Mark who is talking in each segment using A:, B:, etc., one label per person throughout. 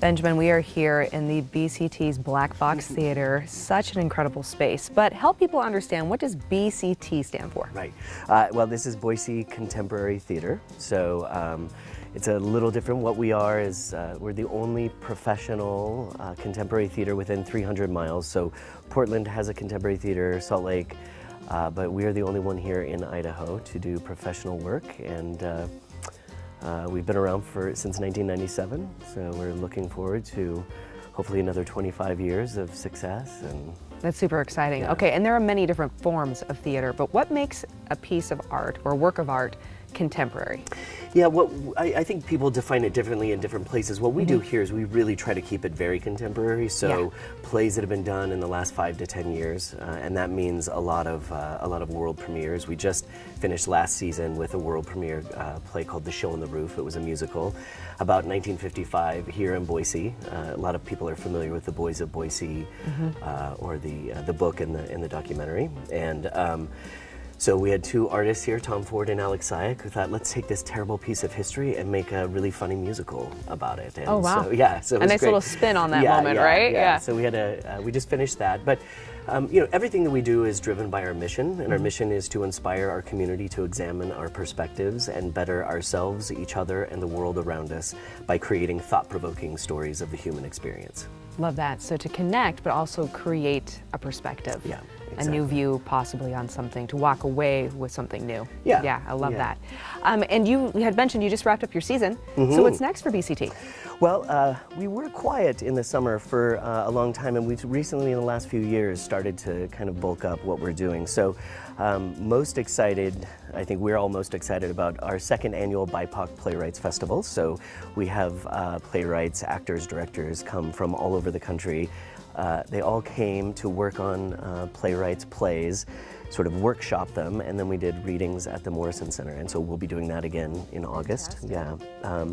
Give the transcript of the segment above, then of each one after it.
A: Benjamin, we are here in the BCT's Black Box Theater. Such an incredible space. But help people understand, what does BCT stand for?
B: Right. Well, this is Boise Contemporary Theater. So it's a little different. What we are is we're the only professional contemporary theater within 300 miles. So Portland has a contemporary theater, Salt Lake, but we are the only one here in Idaho to do professional work. And we've been around since 1997, so we're looking forward to hopefully another 25 years of success. And
A: that's super exciting.
B: Yeah.
A: Okay, and there are many different forms of theater, but what makes a piece of art or a work of art contemporary?
B: Yeah, I think people define it differently in different places. What we do here is we really try to keep it very contemporary. So plays that have been done in the last 5 to 10 years, and that means a lot of world premieres. We just finished last season with a world premiere play called The Show on the Roof. It was a musical about 1955 here in Boise. A lot of people are familiar with the Boys of Boise, or the book and the documentary. And so we had two artists here, Tom Ford and Alex Sayek, who thought, let's take this terrible piece of history and make a really funny musical about it. And
A: oh, wow.
B: So, yeah, so it was
A: a nice
B: great.
A: Little spin on that moment, right?
B: Yeah. So we had we just finished that. But you know, everything that we do is driven by our mission, and our mission is to inspire our community to examine our perspectives and better ourselves, each other, and the world around us by creating thought-provoking stories of the human experience.
A: Love that. So to connect, but also create a perspective.
B: Yeah.
A: A
B: Exactly.
A: new view possibly on something, to walk away with something new.
B: Yeah.
A: Yeah, I love that. And you had mentioned you just wrapped up your season. So what's next for BCT?
B: Well, we were quiet in the summer for a long time, and we've recently, in the last few years, started to kind of bulk up what we're doing. So most excited, I think we're all most excited about our second annual BIPOC Playwrights Festival. So we have playwrights, actors, directors come from all over the country. They all came to work on playwrights' plays, sort of workshop them, and then we did readings at the Morrison Center, and so we'll be doing that again in August.
A: Fantastic.
B: Yeah.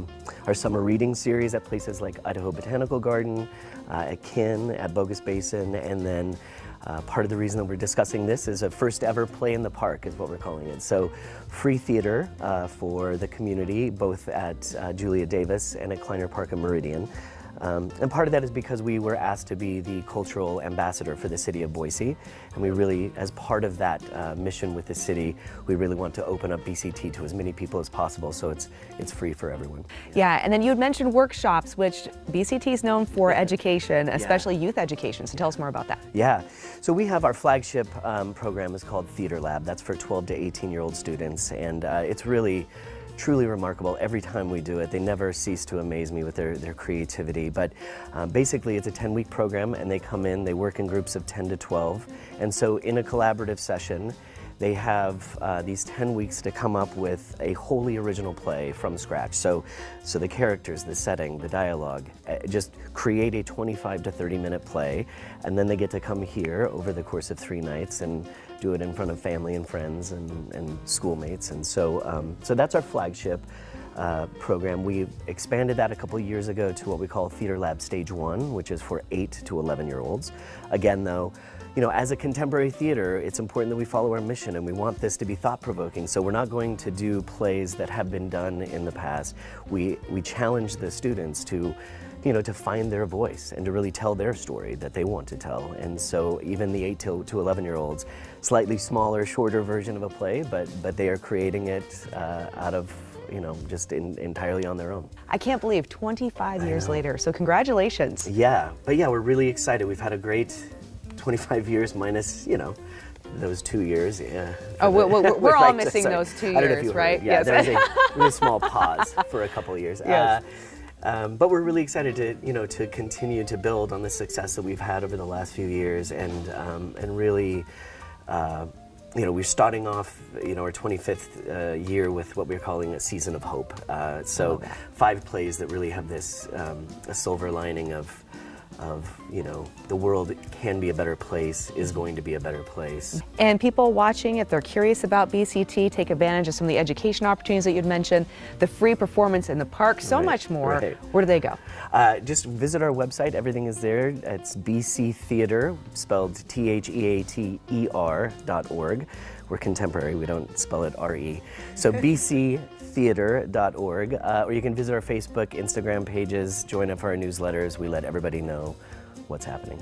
B: Our summer reading series at places like Idaho Botanical Garden, at Kin, at Bogus Basin, and then part of the reason that we're discussing this is a first ever play in the park is what we're calling it. So free theater for the community, both at Julia Davis and at Kleiner Park and Meridian. And part of that is because we were asked to be the cultural ambassador for the city of Boise, and we really, as part of that mission with the city, we really want to open up BCT to as many people as possible, so it's free for everyone.
A: Yeah, and then you had mentioned workshops, which BCT is known for education, especially youth education, so tell us more about that.
B: Yeah, so we have our flagship program is called Theater Lab. That's for 12 to 18-year-old students, and it's really truly remarkable every time we do it. They never cease to amaze me with their creativity. But basically it's a 10-week program, and they come in, they work in groups of 10 to 12. And so in a collaborative session, they have these 10 weeks to come up with a wholly original play from scratch. So the characters, the setting, the dialogue, just create a 25 to 30-minute play, and then they get to come here over the course of 3 nights and do it in front of family and friends and schoolmates. And so that's our flagship program. We expanded that a couple years ago to what we call Theater Lab Stage 1, which is for 8 to 11-year-olds. Again, though, you know, as a contemporary theater, it's important that we follow our mission, and we want this to be thought-provoking. So we're not going to do plays that have been done in the past. We challenge the students to, you know, to find their voice and to really tell their story that they want to tell. And so even the 8 to 11-year-olds, slightly smaller, shorter version of a play, but they are creating it out of, you know, just entirely on their own.
A: I can't believe 25 years later, so congratulations.
B: Yeah, but yeah, we're really excited. We've had a great 25 years minus, you know, those 2 years.
A: Oh, we're all missing those 2 years, right?
B: Yeah, yes. There was a small pause for a couple of years.
A: Yes.
B: But we're really excited to, you know, to continue to build on the success that we've had over the last few years, and really, you know, we're starting off, you know, our 25th year with what we're calling a season of hope. So 5 plays that really have this a silver lining of, you know, the world can be a better place, is going to be a better place.
A: And people watching, if they're curious about BCT, take advantage of some of the education opportunities that you'd mentioned, the free performance in the park, so much more.
B: Right.
A: Where do they go?
B: Just visit our website. Everything is there. It's BC Theater, spelled THEATER.org. We're contemporary. We don't spell it RE. So BC idaho-theater.org, or you can visit our Facebook, Instagram pages, join up for our newsletters. We let everybody know what's happening.